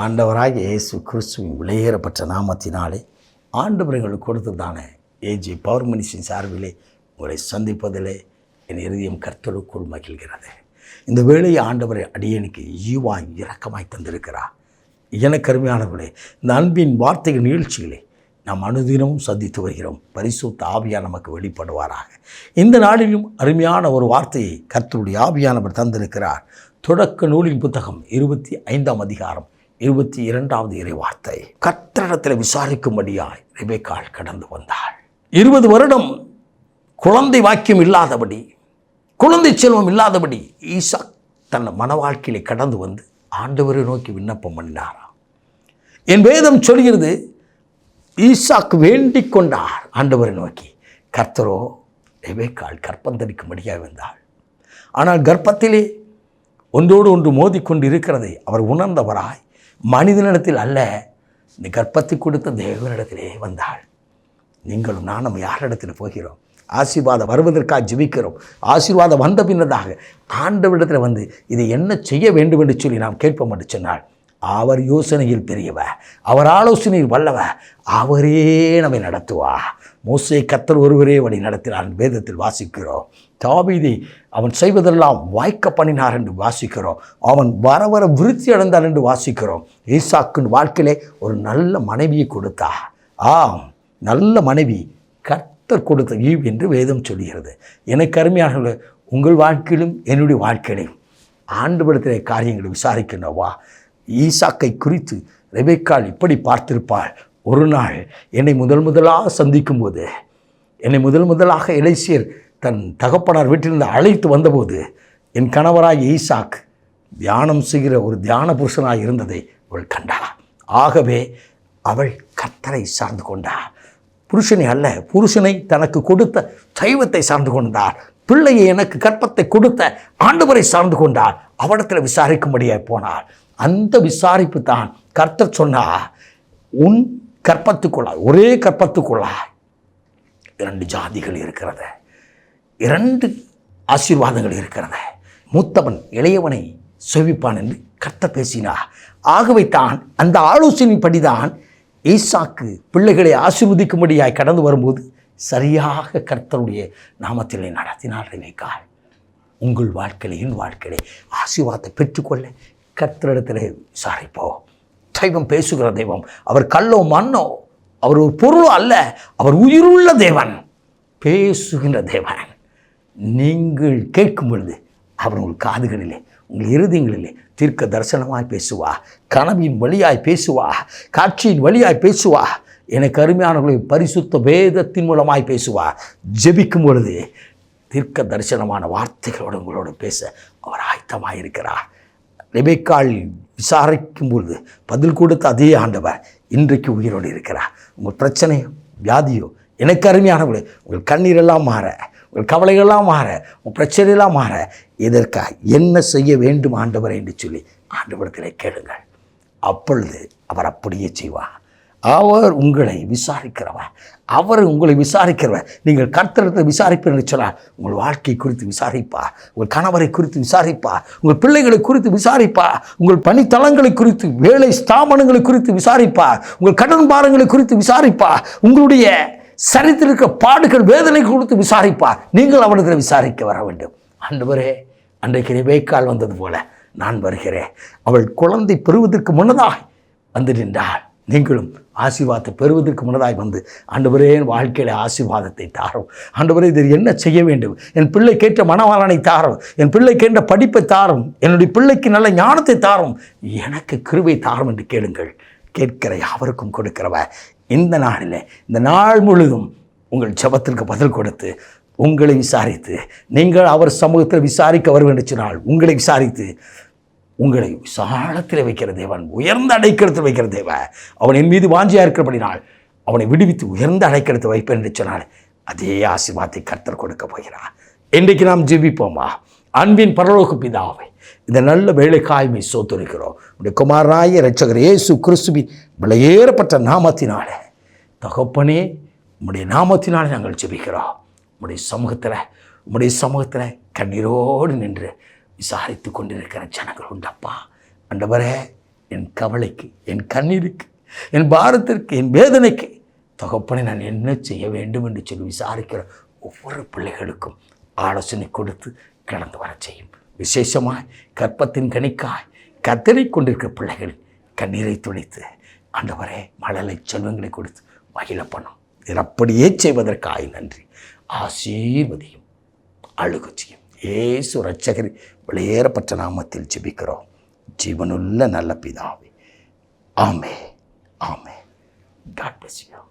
ஆண்டவராகிய இயேசு கிறிஸ்துவின் விலையேறப்பட்ட நாமத்தினாலே ஆண்டவர்களுக்கு கொடுத்ததான ஏஜி பவர் மினிஸ்ட்ரியின் சார்பிலே உங்களை சந்திப்பதிலே என் இதயம் கர்த்தருக்குள் மகிழ்கிறது. இந்த வேளையை ஆண்டவரை அடியனுக்கு ஈவாய் இரக்கமாய் தந்திருக்கிறார். எனக்கு அருமையானவர்களே, இந்த அன்பின் வார்த்தைகள் நிகழ்ச்சிகளை நாம் அனுதினமும் சந்தித்து வருகிறோம். பரிசுத்த ஆவியார் நமக்கு வெளிப்படுவாராக. இந்த நாளிலும் அருமையான ஒரு வார்த்தையை கர்த்தருடைய ஆவியானவர் தந்திருக்கிறார். தொடக்க நூலின் புத்தகம் 25ஆம் அதிகாரம் 22வது இறை வார்த்தை. கர்த்தரிடத்தில் விசாரிக்கும்படியாய் ரெபெக்காள் கடந்து வந்தாள். 20 வருடம் குழந்தை வாக்கியம் இல்லாதபடி, குழந்தை செல்வம் இல்லாதபடி ஈசாக் தன் மன வாழ்க்கையிலே கடந்து வந்து ஆண்டவரை நோக்கி விண்ணப்பம் பண்ணினாராம். என் வேதம் சொல்கிறது, ஈசாக்கு வேண்டிக் கொண்டார் ஆண்டவரை நோக்கி. கர்த்தரோ ரெபெக்காள் கற்பந்தரிக்கும்படியாக வந்தாள். ஆனால் கர்ப்பத்திலே ஒன்றோடு ஒன்று மோதிக்கொண்டு இருக்கிறதை அவர் உணர்ந்தவராய் மனிதனிடத்தில் அல்ல, இந்த கர்ப்பத்தை கொடுத்த தேவனிடத்திலே வந்தாள். நீங்களும் நானும் யாரிடத்தில் போகிறோம்? ஆசீர்வாதம் வருவதற்காக ஜெபிக்கிறோம். ஆசீர்வாதம் வந்த பின்னதாக ஆண்டவரிடத்தில் வந்து இதை என்ன செய்ய வேண்டும் என்று சொல்லி நாம் கேட்போம் என்று சொன்னால், அவர் யோசனையில் பெரியவர், அவர் ஆலோசனையில் வல்லவர், அவரே நம்மை நடத்துவார். மோசே கர்த்தர் ஒருவரே வழி நடத்தினார் வேதத்தில் வாசிக்கிறோம். தாவீதை அவன் செய்வதெல்லாம் வாய்க்க பண்ணினார் என்று வாசிக்கிறோம். அவன் வர வர விருத்தி அடைந்தார் என்று வாசிக்கிறோம். ஈசாக்கின் வாழ்க்கையிலே ஒரு நல்ல மனைவியை கொடுத்தார். நல்ல மனைவி கர்த்தர் கொடுத்த ஈவ் என்று வேதம் சொல்கிறது. எனக்கு அருமையானவர்களே, உங்கள் வாழ்க்கையிலும் என்னுடைய வாழ்க்கையிலும் ஆண்டவரிடத்திலே காரியங்களை விசாரிக்கணுவா? ஈசாக்கை குறித்து ரெபெக்காள் இப்படி பார்த்திருப்பாள். ஒரு நாள் என்னை முதலாக சந்திக்கும் போது, என்னை முதலாக எலிசேர் தன் தகப்பனார் வீட்டிலிருந்து அழைத்து வந்தபோது, என் கணவராய் ஈசாக் தியானம் செய்கிற ஒரு தியான புருஷனாக இருந்ததை அவள் கண்டாள். ஆகவே அவள் கர்த்தரை சார்ந்து கொண்டாள். புருஷனை அல்ல, புருஷனை தனக்கு கொடுத்த தெய்வத்தை சார்ந்து கொண்டார். பிள்ளையை எனக்கு கற்பத்தை கொடுத்த ஆண்டவரை சார்ந்து கொண்டார். அவரிடத்தில் விசாரிக்கும்படியாக போனார். அந்த விசாரிப்பு தான் கர்த்தர் சொன்னார், உன் கற்பத்துக்குள்ளாய், ஒரே கற்பத்துக்குள்ளாய் 2 ஜாதிகள் இருக்கிறது, 2 ஆசீர்வாதங்கள் இருக்கிறது. மூத்தவன் இளையவனை செவிப்பான் என்று கர்த்தர் பேசினார். ஆகவே தான் அந்த ஆலோசனைப்படிதான் ஈசாக்கு பிள்ளைகளை ஆசீர்வதிக்கும்படியாய் கடந்து வரும்போது சரியாக கர்த்தருடைய நாமத்திலே நடத்தினார் ரெபெக்காள். உங்கள் வாழ்க்கையிலே, என் வாழ்க்கையிலே ஆசீர்வாதத்தை பெற்றுக்கொள்ள கர்த்தரிடத்தில் விசாரிப்போம். தெய்வம் பேசுகிற தெய்வம். அவர் கல்லோ மண்ணோ, அவர் ஒரு பொருளோ அல்ல, அவர் உயிருள்ள தேவன், பேசுகின்ற தேவன். நீங்கள் கேட்கும் பொழுது அவர் உங்கள் காதுகளிலே, உங்கள் இருதயங்களிலே தீர்க்க தரிசனமாய் பேசுவா, கனவின் வழியாய் பேசுவா, காட்சியின் வழியாய் பேசுவா. எனக்கு அருமையானவர்களை பரிசுத்த வேதத்தின் மூலமாய் பேசுவா. ஜெபிக்கும் பொழுது தீர்க்க தரிசனமான வார்த்தைகளோடு உங்களோடு பேச அவர் ஆயத்தமாக இருக்கிறார். ரெபெக்காள் விசாரிக்கும் பொழுது பதில் கொடுத்த அதே ஆண்டவர் இன்றைக்கு உயிரோடு இருக்கிறார். உங்கள் பிரச்சனையோ வியாதியோ, எனக்கு அருமையானவர்களே, உங்கள் கண்ணீரெல்லாம் மாற, உங்கள் கவலைகள்லாம் மாற, உங்கள் பிரச்சனையெல்லாம் மாற, இதற்காக என்ன செய்ய வேண்டும் ஆண்டவரை என்று சொல்லி ஆண்டவரத்திலே கேளுங்கள். அப்பொழுது அவர் அப்படியே செய்வார். அவர் உங்களை விசாரிக்கிறவர், அவர் உங்களை விசாரிக்கிறவர். நீங்கள் கர்த்தரிடத்தை விசாரிப்பீர் என்று சொன்னால் உங்கள் வாழ்க்கை குறித்து விசாரிப்பார், உங்கள் கணவரை குறித்து விசாரிப்பார், உங்கள் பிள்ளைகளை குறித்து விசாரிப்பார், உங்கள் பணித்தளங்களை குறித்து, வேலை ஸ்தாபனங்களை குறித்து விசாரிப்பார், உங்கள் கடன் பாரங்களை குறித்து விசாரிப்பார், உங்களுடைய சரித்திர இருக்க பாடுகள் வேதனை குறித்து விசாரிப்பார். நீங்கள் அவனிடத்தில் விசாரிக்க வர வேண்டும். ஆண்டவரே, அன்றைக்கு ரெபெக்காள் வந்தது போல நான் வருகிறேன். அவள் குழந்தை பெறுவதற்கு முன்னதாக வந்து நின்றாள். நீங்களும் ஆசீர்வாதத்தை பெறுவதற்கு முன்னதாய் வந்து, ஆண்டவரே என் வாழ்க்கையில் ஆசீர்வாதத்தை தாரும், ஆண்டவரே இதில் என்ன செய்ய வேண்டும், என் பிள்ளை கேட்ட மனவாளனை தாரும், என் பிள்ளை கேட்ட படிப்பை தாரும், என்னுடைய பிள்ளைக்கு நல்ல ஞானத்தை தாரும், எனக்கு கிருபை தாரும் என்று கேளுங்கள். கேட்கிற யாவருக்கும் கொடுக்கிறவர். இந்த நாளில், இந்த நாள் முழுதும் உங்கள் ஜெபத்திற்கு பதில் கொடுத்து, உங்களை விசாரித்து, நீங்கள் அவர் சமூகத்தில் விசாரிக்க வருவேன் சொன்னால் உங்களை விசாரித்து, உங்களை விசாலத்தில் வைக்கிற தேவன், உயர்ந்த அடைக்கலத்தில் வைக்கிற தேவன், அவன் என் மீது வாஞ்சியாக இருக்கிறபடினால் அவனை விடுவித்து உயர்ந்த அடைக்கலத்தை வைப்பேன் என்று சொன்னால் அதே ஆசீர்வாதத்தை கர்த்தர் கொடுக்க போகிறார். இன்றைக்கு நாம் ஜெபிப்போமா? அன்பின் பரலோக பிதாவே, இந்த நல்ல வேலைக்காய்மை சோதரிக்கிறோம். உடைய குமாரனாய இரட்சகர் இயேசு கிறிஸ்துவின் விலையேறப்பட்ட நாமத்தினாலே தகப்பனே, உம்முடைய நாமத்தினாலே நாங்கள் ஜெபிக்கிறோம். உம்முடைய சமூகத்தில் கண்ணீரோடு நின்று விசாரித்து கொண்டிருக்கிற ஜனங்கள் உண்டப்பா. ஆண்டவரே, என் கவலைக்கு, என் கண்ணீருக்கு, என் பாரத்திற்கு, என் வேதனைக்கு தகப்பனை நான் என்ன செய்ய வேண்டும் என்று சொல்லி விசாரிக்கிற ஒவ்வொரு பிள்ளைகளுக்கும் ஆலோசனை கொடுத்து கடந்து வர செய்யும். விசேஷமாய் கற்பத்தின் கனிக்காய் கத்தரை கொண்டிருக்கிற பிள்ளைகள் கண்ணீரை துடைத்து ஆண்டவரே மழலை செல்வங்களை கொடுத்து மகிழ பண்ணும். இதில் அப்படியே செய்வதற்காய் நன்றி. ஆசீர்வதியும் அழுகுச்சியும் இயேசு இரட்சகர் வெளியேறப்பட்ட நாமத்தில் ஜெபிக்கிறோம் ஜீவனுள்ள நல்ல பிதாவே. ஆமே ஆமே. God bless you.